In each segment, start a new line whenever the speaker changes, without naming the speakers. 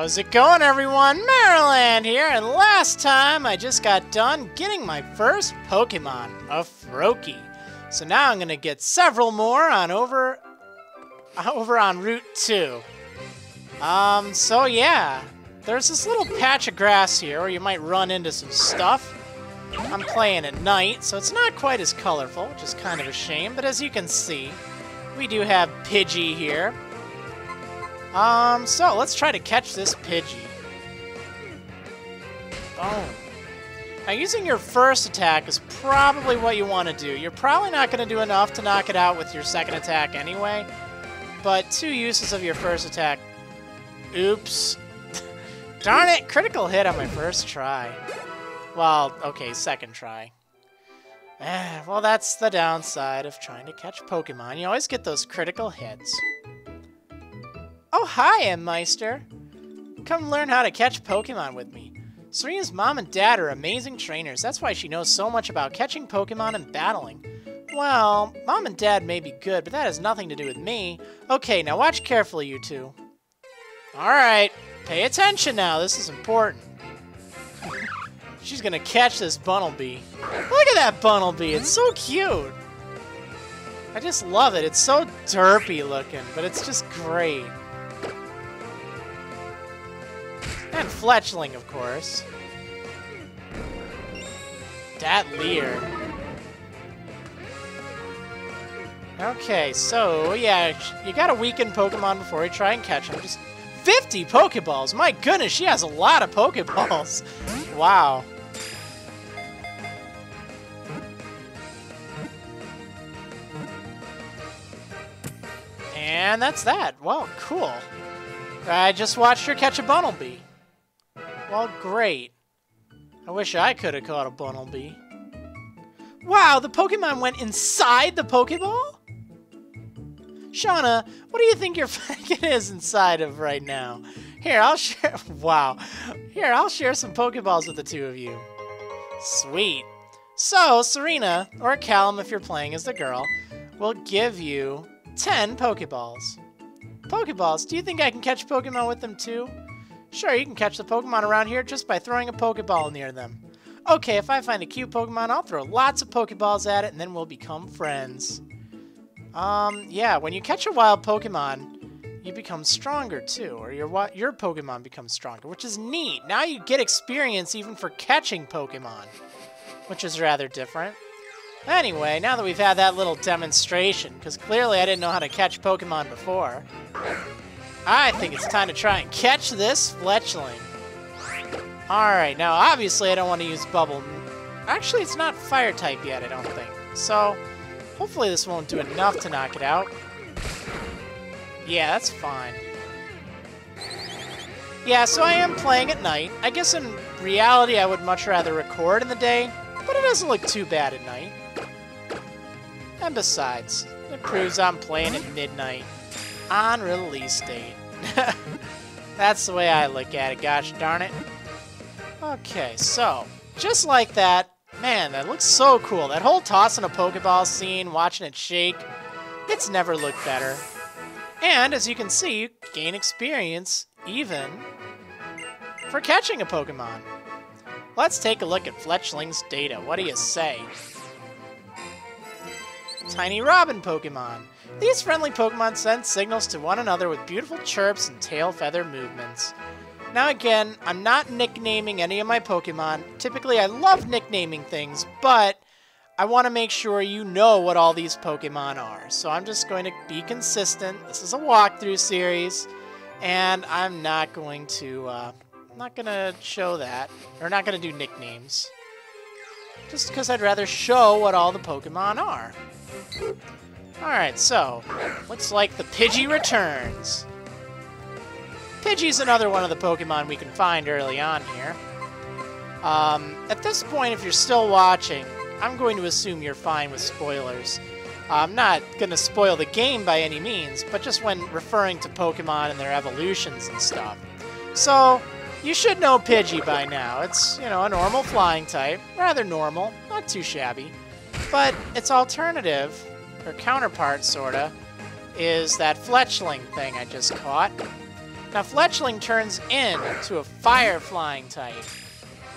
How's it going, everyone? Marriland here, and last time I just got done getting my first Pokemon, a Froakie. So now I'm gonna get several more on over on Route 2. So yeah, there's this little patch of grass here where you might run into some stuff. I'm playing at night, so it's not quite as colorful, which is kind of a shame, but as you can see, we do have Pidgey here. So let's try to catch this Pidgey. Boom. Now, using your first attack is probably what you want to do. You're probably not going to do enough to knock it out with your second attack anyway, but 2 uses of your first attack. Oops. Darn it, critical hit on my first try. Well, okay, second try. Well, that's the downside of trying to catch Pokemon. You always get those critical hits. Oh, hi, M-Meister. Come learn how to catch Pokemon with me. Serena's mom and dad are amazing trainers. That's why she knows so much about catching Pokemon and battling. Well, mom and dad may be good, but that has nothing to do with me. Okay, now watch carefully, you two. Alright, pay attention now. This is important. She's gonna catch this Bunnelby. Look at that Bunnelby. It's so cute. I just love it. It's so derpy looking, but it's just great. And Fletchling, of course. Dat Leer. Okay, so, yeah, you gotta weaken Pokemon before you try and catch them. Just 50 Pokeballs! My goodness, she has a lot of Pokeballs! Wow. And that's that. Well, cool. I just watched her catch a Bunnelby. Well, great. I wish I could have caught a Bunnelby. Wow, the Pokemon went inside the Pokeball? Shauna, what do you think your Fennekin is inside of right now? Here, I'll share... Wow. Here, I'll share some Pokeballs with the two of you. Sweet. So, Serena, or Callum if you're playing as the girl, will give you 10 Pokeballs. Pokeballs, do you think I can catch Pokemon with them too? Sure, you can catch the Pokemon around here just by throwing a Pokeball near them. Okay, if I find a cute Pokemon, I'll throw lots of Pokeballs at it and then we'll become friends. Yeah, when you catch a wild Pokemon, you become stronger too, or your Pokemon becomes stronger, which is neat. Now you get experience even for catching Pokemon, which is rather different. Anyway, now that we've had that little demonstration, because clearly I didn't know how to catch Pokemon before, I think it's time to try and catch this Fletchling. Alright, now obviously I don't want to use Bubble. Actually, it's not Fire type yet, I don't think. So, hopefully this won't do enough to knock it out. Yeah, that's fine. Yeah, so I am playing at night. I guess in reality I would much rather record in the day, but it doesn't look too bad at night. And besides, it proves I'm playing at midnight on release date. That's the way I look at it, gosh darn it. Okay, so, just like that, man, that looks so cool. That whole tossing a Pokeball scene, watching it shake, it's never looked better. And, as you can see, you gain experience, even for catching a Pokemon. Let's take a look at Fletchling's data. What do you say? Tiny Robin Pokemon. These friendly Pokemon send signals to one another with beautiful chirps and tail feather movements. Now again, I'm not nicknaming any of my Pokemon. Typically I love nicknaming things, but I want to make sure you know what all these Pokemon are. So I'm just going to be consistent. This is a walkthrough series, and I'm not going to show that, or not going to do nicknames. Just because I'd rather show what all the Pokemon are. Alright, so, looks like the Pidgey returns. Pidgey's another one of the Pokemon we can find early on here. At this point, if you're still watching, I'm going to assume you're fine with spoilers. I'm not going to spoil the game by any means, but just when referring to Pokemon and their evolutions and stuff. So, you should know Pidgey by now. It's, you know, a normal flying type. Rather normal, not too shabby. But its alternative, or counterpart, sorta, is that Fletchling thing I just caught. Now, Fletchling turns into a fire-flying type.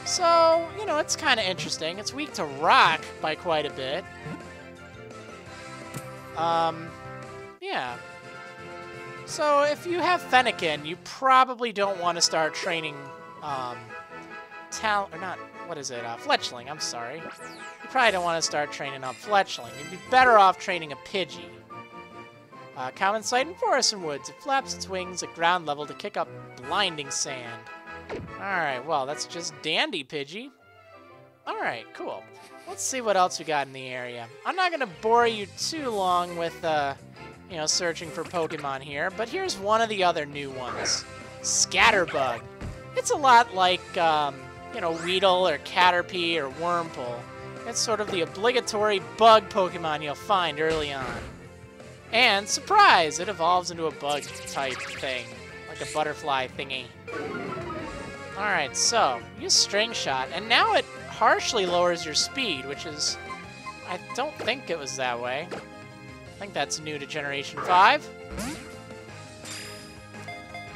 So, you know, it's kind of interesting. It's weak to rock by quite a bit. Yeah. So, if you have Fennekin, you probably don't want to start training, Fletchling, I'm sorry. You probably don't want to start training up Fletchling. You'd be better off training a Pidgey. Common sight in forests and woods. It flaps its wings at ground level to kick up blinding sand. Alright, well, that's just dandy, Pidgey. Alright, cool. Let's see what else we got in the area. I'm not going to bore you too long with, you know, searching for Pokemon here, but here's one of the other new ones. Scatterbug. It's a lot like, you know, Weedle or Caterpie or Wurmple. It's sort of the obligatory bug Pokemon you'll find early on. And, surprise, it evolves into a bug-type thing, like a butterfly thingy. Alright, so, use String Shot, and now it harshly lowers your speed, which is... I don't think it was that way. I think that's new to Generation 5.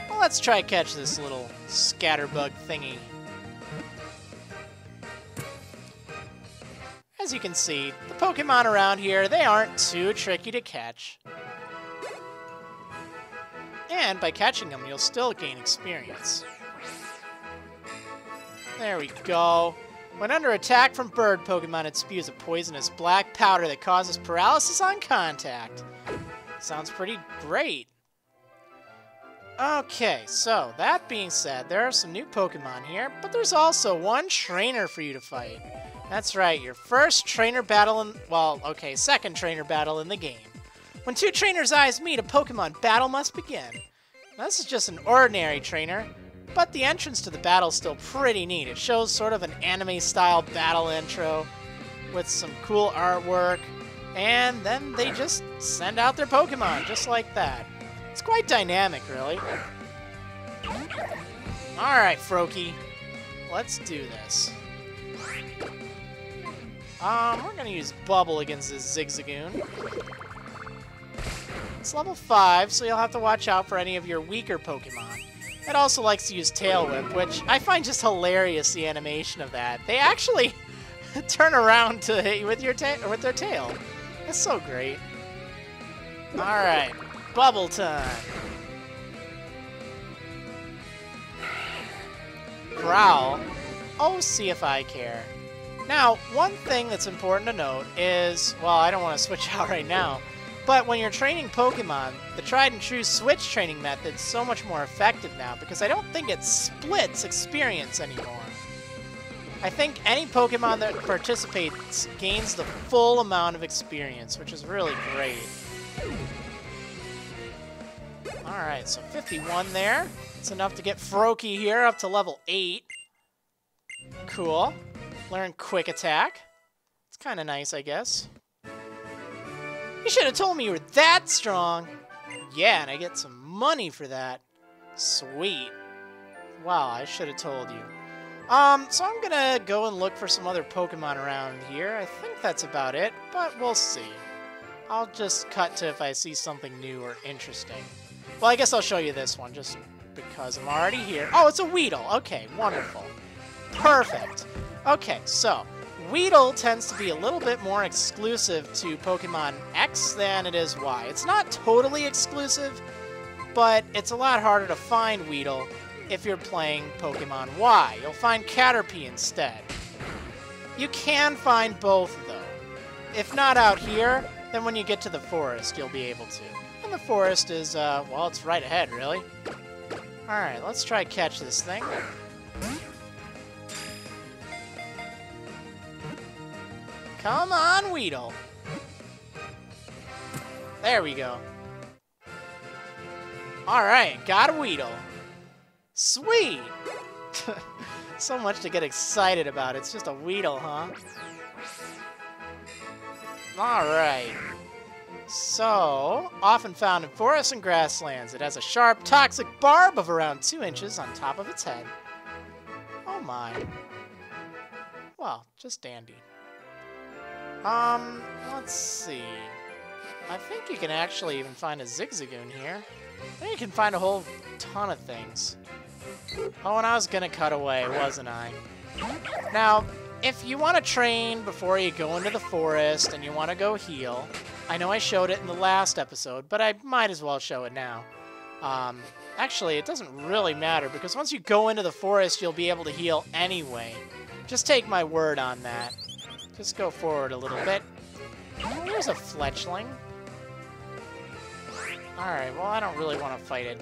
Well, let's try catch this little Scatterbug thingy. As you can see, the Pokemon around here, they aren't too tricky to catch. And by catching them, you'll still gain experience. There we go. When under attack from bird Pokemon, it spews a poisonous black powder that causes paralysis on contact. Sounds pretty great. Okay, so that being said, there are some new Pokemon here, but there's also one trainer for you to fight. That's right, your first trainer battle in... well, okay, second trainer battle in the game. When two trainers' eyes meet, a Pokemon battle must begin. Now, this is just an ordinary trainer, but the entrance to the battle is still pretty neat. It shows sort of an anime-style battle intro with some cool artwork, and then they just send out their Pokemon, just like that. It's quite dynamic, really. Alright, Froakie, let's do this. We're gonna use Bubble against this Zigzagoon. It's level 5, so you'll have to watch out for any of your weaker Pokemon. It also likes to use Tail Whip, which I find just hilarious, the animation of that. They actually turn around to hit you with their tail. It's so great. Alright, Bubble time. Growl. Oh, see if I care. Now, one thing that's important to note is, well, I don't want to switch out right now, but when you're training Pokemon, the tried and true switch training method's so much more effective now because I don't think it splits experience anymore. I think any Pokemon that participates gains the full amount of experience, which is really great. Alright, so 51 there. It's enough to get Froakie here up to level 8. Cool. Learn Quick Attack. It's kind of nice, I guess. You should have told me you were that strong. Yeah, and I get some money for that. Sweet. Wow, I should have told you. So I'm gonna go and look for some other Pokemon around here. I think that's about it, but we'll see. I'll just cut to if I see something new or interesting. Well, I guess I'll show you this one, just because I'm already here. Oh, it's a Weedle. Okay, wonderful. Perfect. Okay, so Weedle tends to be a little bit more exclusive to Pokemon X than it is Y. It's not totally exclusive, but it's a lot harder to find Weedle if you're playing Pokemon Y. You'll find Caterpie instead. You can find both, though. If not out here, then when you get to the forest, you'll be able to. And the forest is, well, it's right ahead, really. Alright, let's try catch this thing. Come on, Weedle. There we go. Alright, got a Weedle. Sweet! So much to get excited about. It's just a Weedle, huh? Alright. So, often found in forests and grasslands, it has a sharp, toxic barb of around 2 inches on top of its head. Oh my. Well, just dandy. Let's see. I think you can actually even find a Zigzagoon here. Then you can find a whole ton of things. Oh, and I was gonna cut away, wasn't I? Now, if you want to train before you go into the forest and you want to go heal, I know I showed it in the last episode, but I might as well show it now. Actually, it doesn't really matter, because once you go into the forest, you'll be able to heal anyway. Just take my word on that. Just go forward a little bit. Oh, there's a fletchling. Alright, well, I don't really want to fight it.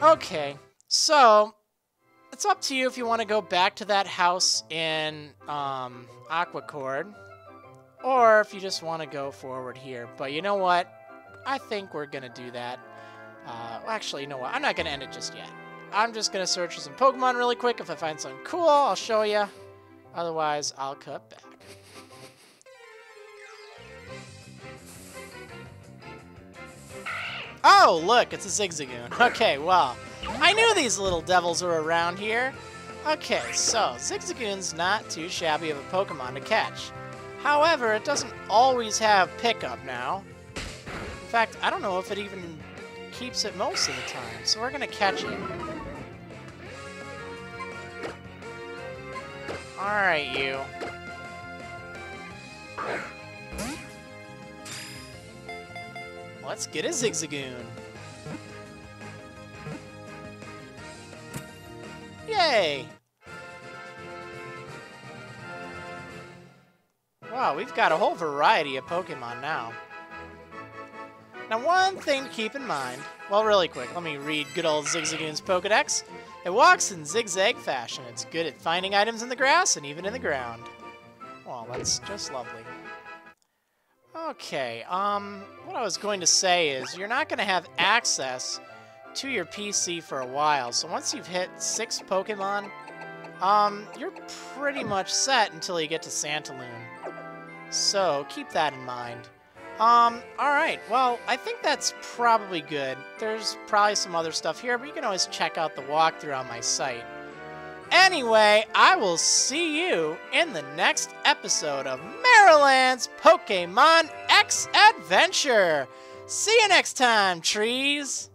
Okay, so it's up to you if you want to go back to that house in Aquacord, or if you just want to go forward here. But you know what? I think we're going to do that. Actually, you know what? I'm not going to end it just yet. I'm just going to search for some Pokemon really quick. If I find something cool, I'll show you. Otherwise, I'll cut back. Oh, look, it's a Zigzagoon. Okay, well, I knew these little devils were around here. Okay, so Zigzagoon's not too shabby of a Pokemon to catch. However, it doesn't always have pickup now. In fact, I don't know if it even keeps it most of the time, so we're gonna catch it. Alright, you. Let's get a Zigzagoon. Yay! Wow, we've got a whole variety of Pokemon now. Now, one thing to keep in mind, well, really quick, let me read good old Zigzagoon's Pokedex. It walks in zigzag fashion. It's good at finding items in the grass and even in the ground. Well, that's just lovely. Okay, what I was going to say is you're not going to have access to your PC for a while. So once you've hit 6 Pokemon, you're pretty much set until you get to Santaloon. So keep that in mind. Alright, well, I think that's probably good. There's probably some other stuff here, but you can always check out the walkthrough on my site. Anyway, I will see you in the next episode of Marriland's Pokémon X Adventure. See you next time, trees!